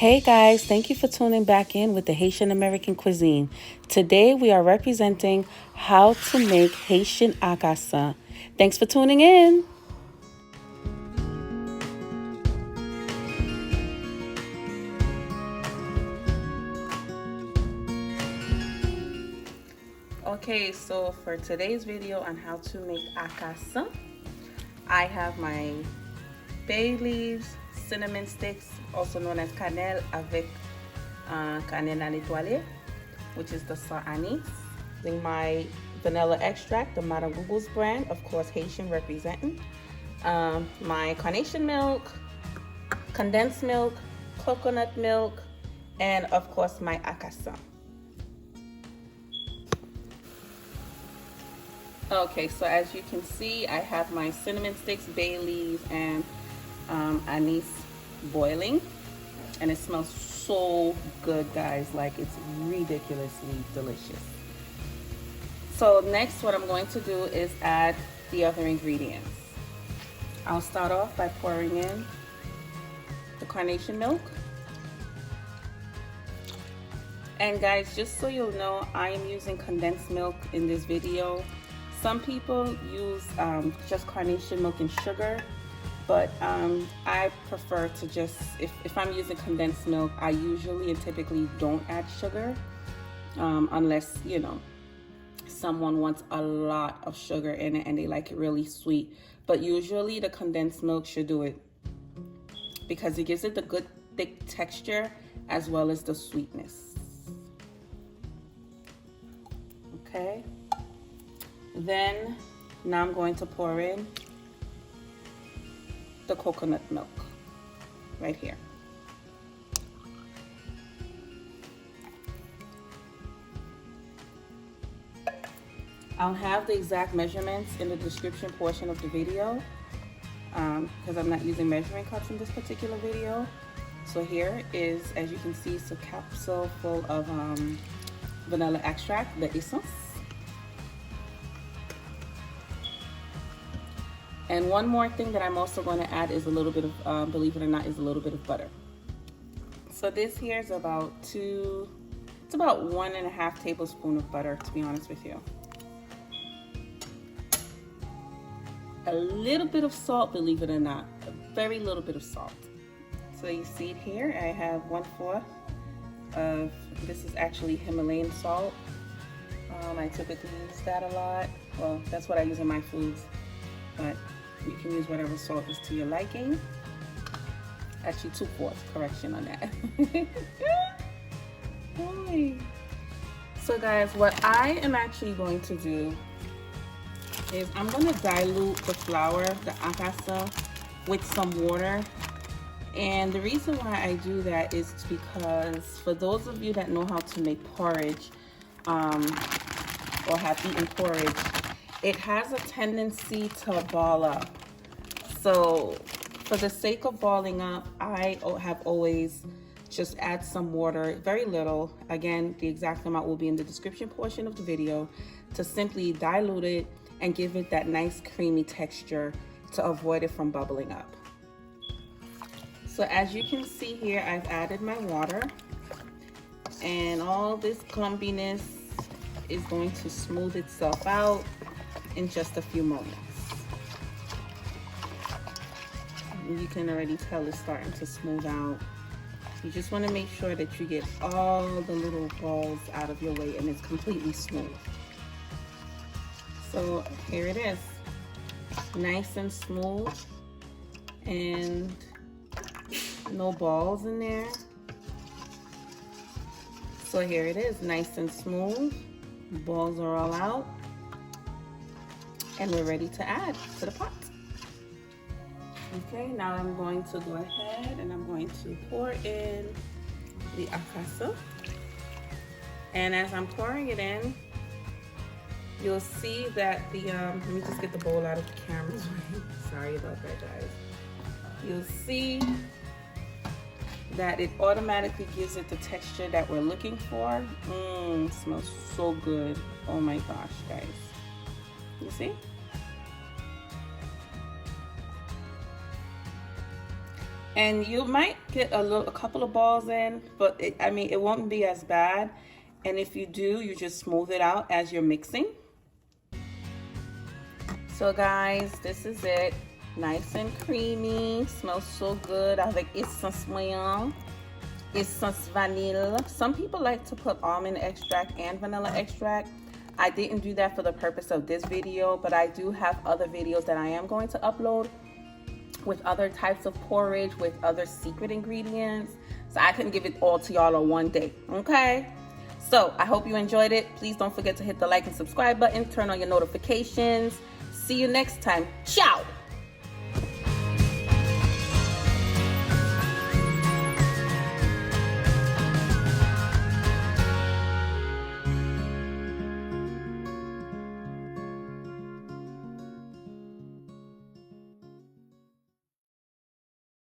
Hey guys, thank you for tuning back in with the Haitian American cuisine. Today we are representing how to make Haitian AKASAN. Thanks for tuning in. Okay, so for today's video on how to make AKASAN, I have my bay leaves, cinnamon sticks, also known as cannelle avec cannelle à l'étoilée, which is the salt anise. Using my vanilla extract, the Madame Google's brand, of course Haitian representing. My Carnation milk, condensed milk, coconut milk, and of course my AKASAN. Okay, so as you can see, I have my cinnamon sticks, bay leaves, and anise boiling, and it smells so good, guys. Like, it's ridiculously delicious. So next, what I'm going to do is add the other ingredients. I'll start off by pouring in the Carnation milk. And guys, just so you'll know, I am using condensed milk in this video. Some people use just Carnation milk and sugar, but I prefer to just, if I'm using condensed milk, I usually and typically don't add sugar unless, you know, someone wants a lot of sugar in it and they like it really sweet. But usually the condensed milk should do it because it gives it the good thick texture as well as the sweetness. Okay. Then now I'm going to pour in the coconut milk right here. I'll have the exact measurements in the description portion of the video because I'm not using measuring cups in this particular video. So here is, as you can see, it's a capsule full of vanilla extract, the essence. And one more thing that I'm also going to add is a little bit of, believe it or not, is a little bit of butter. So this here is about it's about 1.5 tablespoons of butter, to be honest with you. A little bit of salt, believe it or not, a very little bit of salt. So you see it here, I have 1/4 of, this is actually Himalayan salt. I typically use that a lot. Well, that's what I use in my foods, but you can use whatever salt is to your liking. Actually 2/4, correction on that. So guys, what I am actually going to do is I'm going to dilute the flour, the AKASAN, with some water. And the reason why I do that is because for those of you that know how to make porridge or have eaten porridge, it has a tendency to ball up. So for the sake of balling up, I have always just add some water, very little. Again, the exact amount will be in the description portion of the video, to simply dilute it and give it that nice creamy texture to avoid it from bubbling up. So as you can see here, I've added my water, and all this clumpiness is going to smooth itself out in just a few moments. You can already tell it's starting to smooth out. You just want to make sure that you get all the little balls out of your way and it's completely smooth. So here it is, nice and smooth and no balls in there. So here it is, nice and smooth, balls are all out, and we're ready to add to the pot. Okay, now I'm going to go ahead and I'm going to pour in the AKASAN. And as I'm pouring it in, you'll see that the, let me just get the bowl out of the camera. Sorry about that, guys. You'll see that it automatically gives it the texture that we're looking for. Smells so good. Oh my gosh, guys. You see? And you might get a couple of balls in, but it won't be as bad. And if you do, you just smooth it out as you're mixing. So guys, this is it. Nice and creamy. Smells so good avec essence moyen, essence vanille. Some people like to put almond extract and vanilla extract. I didn't do that for the purpose of this video, but I do have other videos that I am going to upload with other types of porridge, with other secret ingredients. So I couldn't give it all to y'all on one day, okay? So I hope you enjoyed it. Please don't forget to hit the like and subscribe button, turn on your notifications. See you next time. Ciao!